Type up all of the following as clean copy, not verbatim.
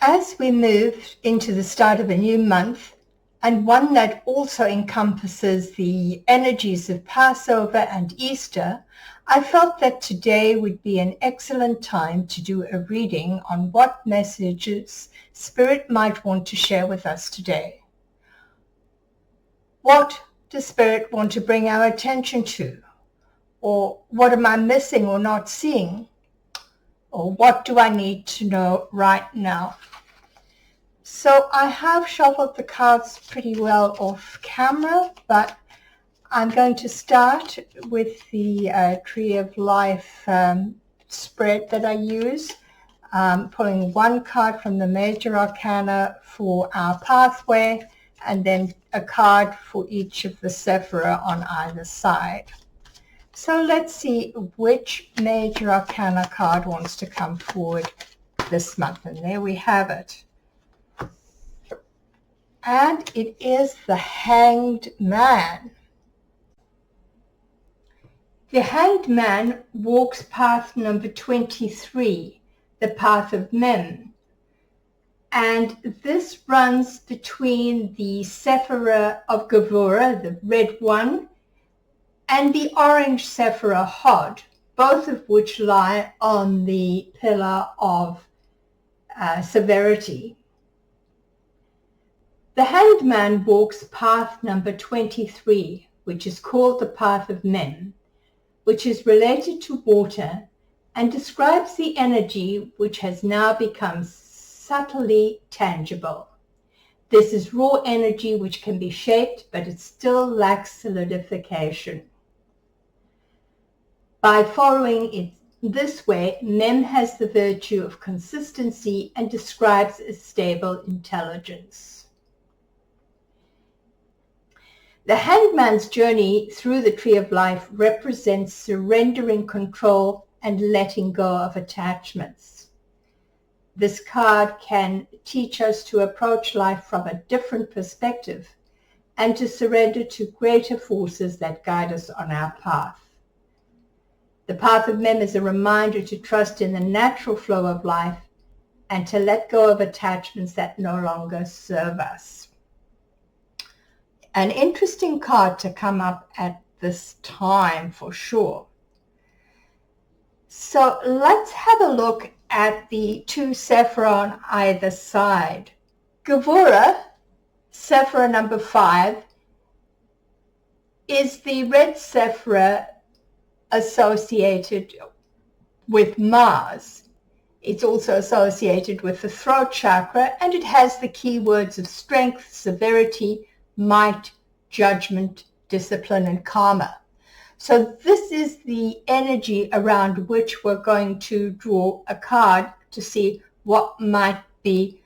As we move into the start of a new month, and one that also encompasses the energies of Passover and Easter, I felt that today would be an excellent time to do a reading on what messages Spirit might want to share with us today. What does Spirit want to bring our attention to? Or what am I missing or not seeing? Or what do I need to know right now? So I have shuffled the cards pretty well off camera, but I'm going to start with the Tree of Life spread that I use, pulling one card from the Major Arcana for our pathway, and then a card for each of the Sephira on either side. So let's see which Major Arcana card wants to come forward this month. And there we have it. And it is the Hanged Man. The Hanged Man walks path number 23, the path of Mem. And this runs between the Sephira of Gevurah, the red one, and the orange Sephira Hod, both of which lie on the pillar of severity. The Hanged Man walks path number 23, which is called the path of Mem, which is related to water and describes the energy which has now become subtly tangible. This is raw energy which can be shaped, but it still lacks solidification. By following it this way, Mem has the virtue of consistency and describes a stable intelligence. The Hanged Man's journey through the Tree of Life represents surrendering control and letting go of attachments. This card can teach us to approach life from a different perspective and to surrender to greater forces that guide us on our path. The path of Mem is a reminder to trust in the natural flow of life and to let go of attachments that no longer serve us. An interesting card to come up at this time for sure. So let's have a look at the two Sephira on either side. Gevurah, Sephira number 5, is the red Sephira associated with Mars. It's also associated with the throat chakra, and it has the keywords of strength, severity, might, judgment, discipline, and karma. So this is the energy around which we're going to draw a card to see what might be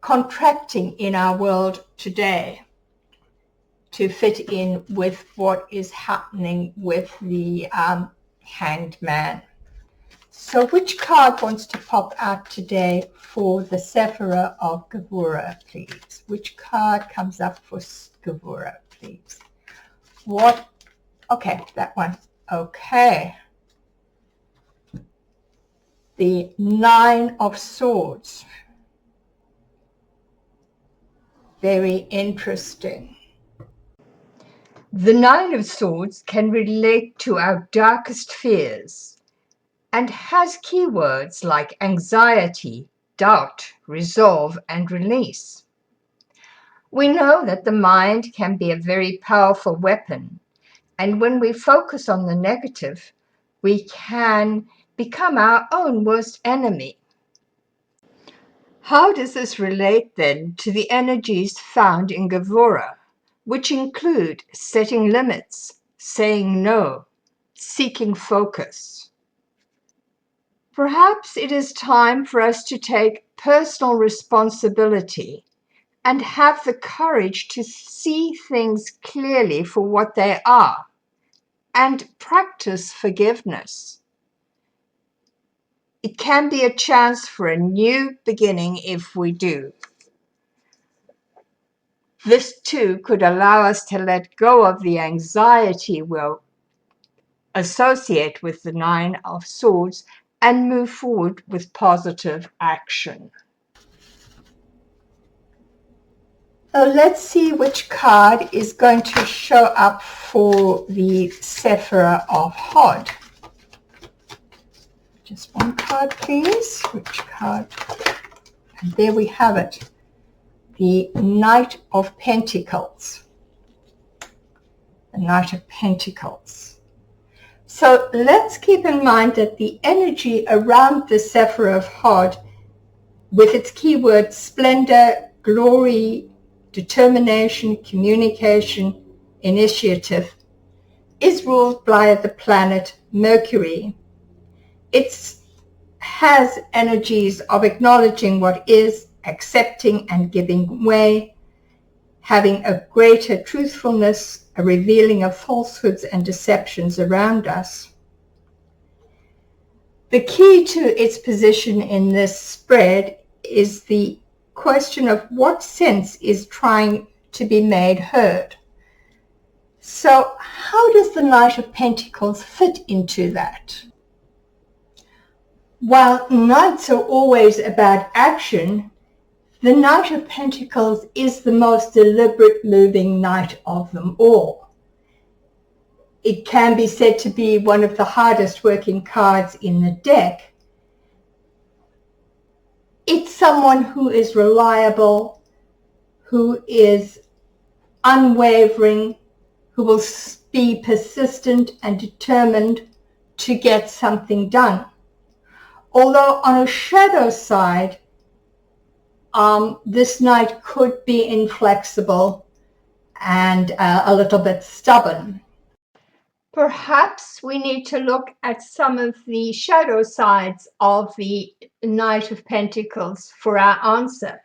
contracting in our world today to fit in with what is happening with the Hanged Man. So which card wants to pop out today for the Sephira of Gevurah, please? Which card comes up for Gevurah, please? What? Okay, that one. Okay. The Nine of Swords. Very interesting. The Nine of Swords can relate to our darkest fears and has keywords like anxiety, doubt, resolve, and release. We know that the mind can be a very powerful weapon, and when we focus on the negative, we can become our own worst enemy. How does this relate then to the energies found in Gevurah, which include setting limits, saying no, seeking focus? Perhaps it is time for us to take personal responsibility and have the courage to see things clearly for what they are and practice forgiveness. It can be a chance for a new beginning if we do. This too could allow us to let go of the anxiety we'll associate with the Nine of Swords and move forward with positive action. So let's see which card is going to show up for the Sephira of Hod. Just one card, please. Which card? And there we have it. The Knight of Pentacles. The Knight of Pentacles. So let's keep in mind that the energy around the Sephira of Hod, with its keywords splendor, glory, determination, communication, initiative, is ruled by the planet Mercury. It has energies of acknowledging what is, accepting and giving way, having a greater truthfulness, a revealing of falsehoods and deceptions around us. The key to its position in this spread is the question of what sense is trying to be made heard. So how does the Knight of Pentacles fit into that? While knights are always about action, the Knight of Pentacles is the most deliberate moving knight of them all. It can be said to be one of the hardest working cards in the deck. It's someone who is reliable, who is unwavering, who will be persistent and determined to get something done. Although on a shadow side, this knight could be inflexible and a little bit stubborn. Perhaps we need to look at some of the shadow sides of the Knight of Pentacles for our answer.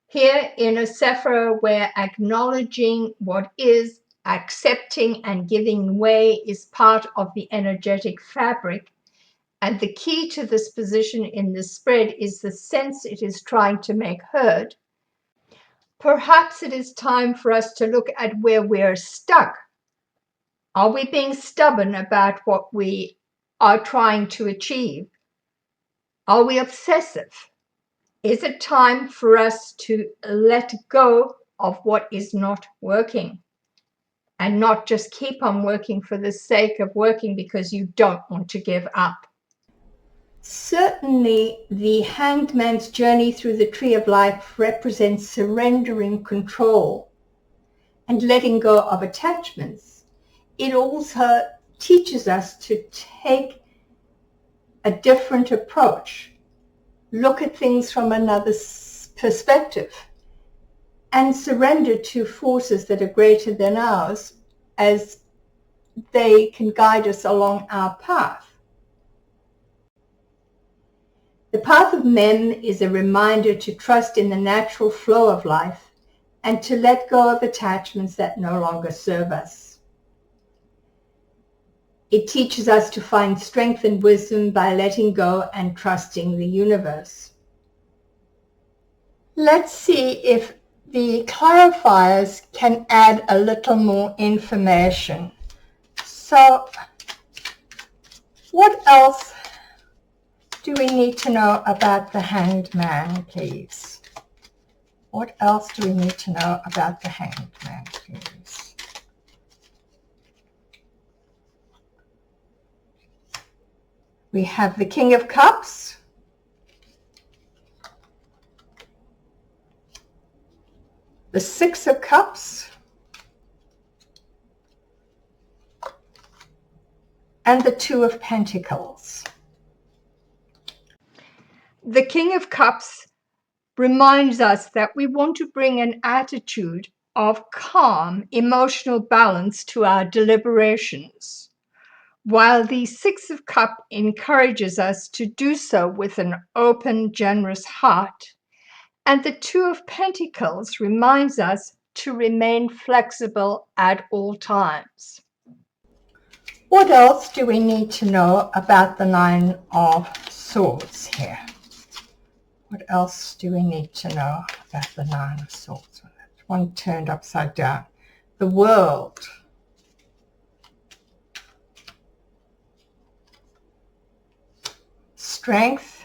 Here in a Sephira, where acknowledging what is, accepting and giving way is part of the energetic fabric, and the key to this position in the spread is the sense it is trying to make heard, perhaps it is time for us to look at where we're stuck. Are we being stubborn about what we are trying to achieve? Are we obsessive? Is it time for us to let go of what is not working and not just keep on working for the sake of working because you don't want to give up? Certainly, the Hanged Man's journey through the Tree of Life represents surrendering control and letting go of attachments. It also teaches us to take a different approach, look at things from another perspective, and surrender to forces that are greater than ours as they can guide us along our path. The path of Mem is a reminder to trust in the natural flow of life and to let go of attachments that no longer serve us. It teaches us to find strength and wisdom by letting go and trusting the universe. Let's see if the clarifiers can add a little more information. So, what else do we need to know about the Hanged Man, please? What else do we need to know about the Hanged Man, please? We have the King of Cups, the Six of Cups, and the Two of Pentacles. The King of Cups reminds us that we want to bring an attitude of calm, emotional balance to our deliberations, while the Six of Cups encourages us to do so with an open, generous heart, and the Two of Pentacles reminds us to remain flexible at all times. What else do we need to know about the Nine of Swords here? What else do we need to know about the Nine of Swords? One turned upside down. The World. Strength.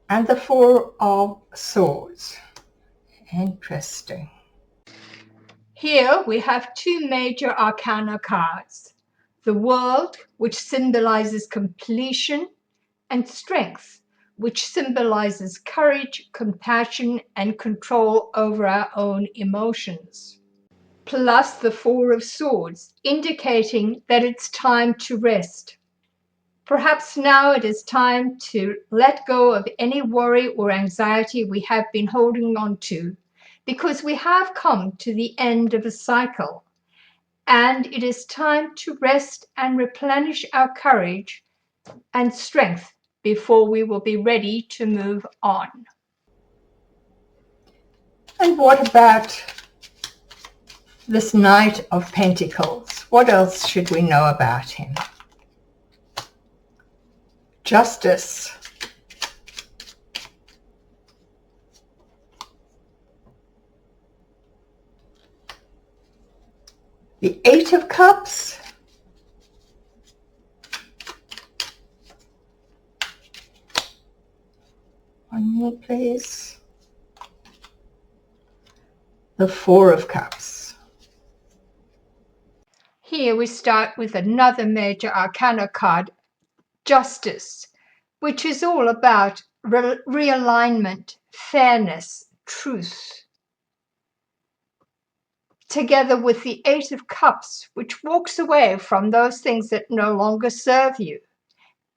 and the Four of Swords. Interesting. Here we have two major arcana cards. The World, which symbolizes completion, and Strength, which symbolizes courage, compassion, and control over our own emotions. Plus the Four of Swords, indicating that it's time to rest. Perhaps now it is time to let go of any worry or anxiety we have been holding on to, because we have come to the end of a cycle, and it is time to rest and replenish our courage and strength before we will be ready to move on. And what about this Knight of Pentacles? What else should we know about him? Justice. The Eight of Cups. One more, please. The Four of Cups. Here we start with another major arcana card, Justice, which is all about realignment, fairness, truth. Together with the Eight of Cups, which walks away from those things that no longer serve you.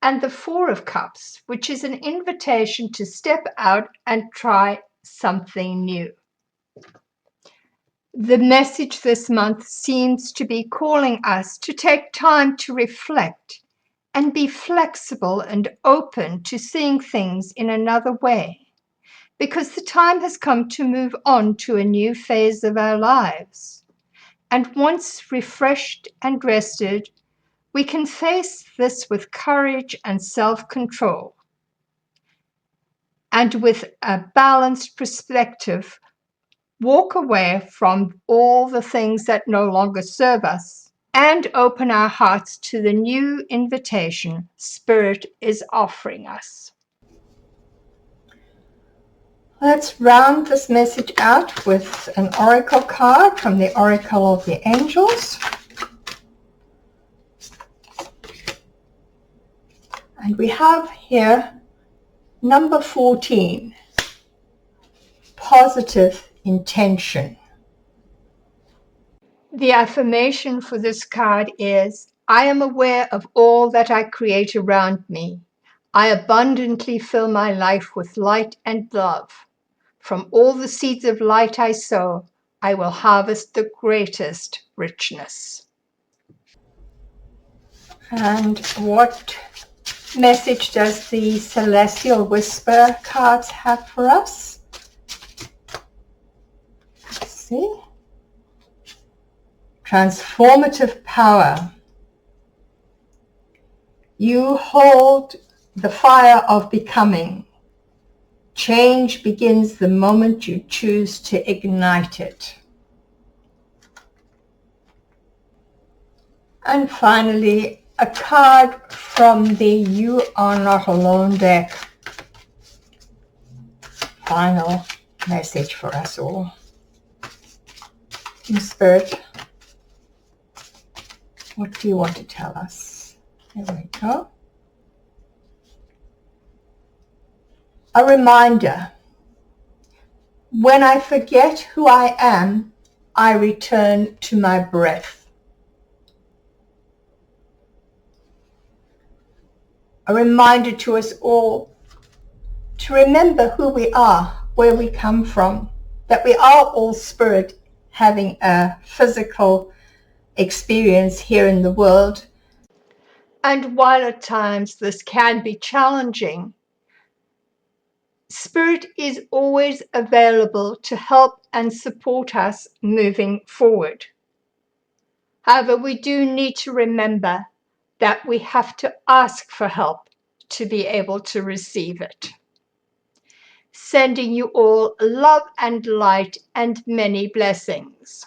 And the Four of Cups, which is an invitation to step out and try something new. The message this month seems to be calling us to take time to reflect and be flexible and open to seeing things in another way, because the time has come to move on to a new phase of our lives. And once refreshed and rested, we can face this with courage and self-control. And with a balanced perspective, walk away from all the things that no longer serve us and open our hearts to the new invitation Spirit is offering us. Let's round this message out with an oracle card from the Oracle of the Angels. And we have here number 14, positive intention. The affirmation for this card is, I am aware of all that I create around me. I abundantly fill my life with light and love. From all the seeds of light I sow, I will harvest the greatest richness. And what message does the Celestial Whisper cards have for us? Let's see. Transformative power. You hold the fire of becoming. Change begins the moment you choose to ignite it. And finally, a card from the You Are Not Alone deck. Final message for us all. In Spirit, what do you want to tell us? There we go. A reminder. When I forget who I am, I return to my breath. A reminder to us all to remember who we are, where we come from, that we are all spirit having a physical experience here in the world. And while at times this can be challenging, Spirit is always available to help and support us moving forward. However, we do need to remember that we have to ask for help to be able to receive it. Sending you all love and light and many blessings.